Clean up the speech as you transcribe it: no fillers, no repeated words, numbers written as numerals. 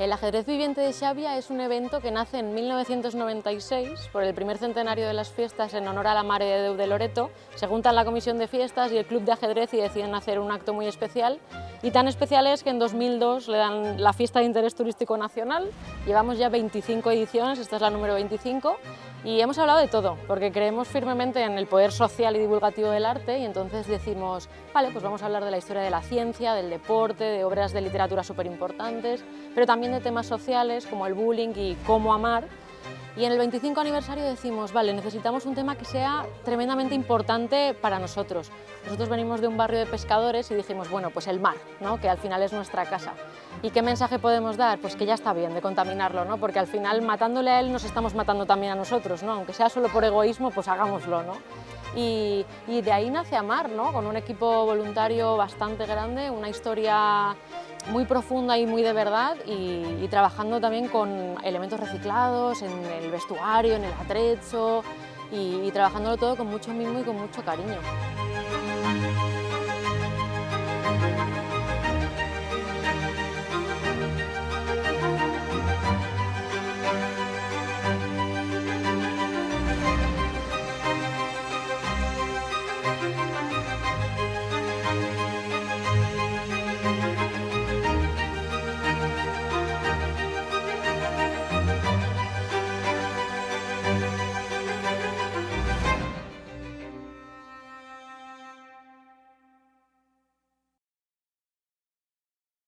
El ajedrez viviente de Xavia es un evento que nace en 1996 por el primer centenario de las fiestas en honor a la Mare de Déu de Loreto. Se juntan la comisión de fiestas y el club de ajedrez y deciden hacer un acto muy especial. Y tan especial es que en 2002 le dan la fiesta de interés turístico nacional. Llevamos ya 25 ediciones, esta es la número 25. Y hemos hablado de todo, porque creemos firmemente en el poder social y divulgativo del arte y entonces decimos, vale, pues vamos a hablar de la historia de la ciencia, del deporte, de obras de literatura súper importantes, pero también de temas sociales como el bullying y cómo amar. Y en el 25 aniversario decimos, vale, necesitamos un tema que sea tremendamente importante para nosotros. Nosotros venimos de un barrio de pescadores y dijimos, bueno, pues el mar, ¿no? Que al final es nuestra casa. ¿Y qué mensaje podemos dar? Pues que ya está bien de contaminarlo, ¿no? Porque al final matándole a él nos estamos matando también a nosotros, ¿no? Aunque sea solo por egoísmo, pues hagámoslo, ¿no? Y de ahí nace Amar, ¿no? Con un equipo voluntario bastante grande, una historia muy profunda y muy de verdad y trabajando también con elementos reciclados en el vestuario, en el atrecho y trabajándolo todo con mucho mimo y con mucho cariño.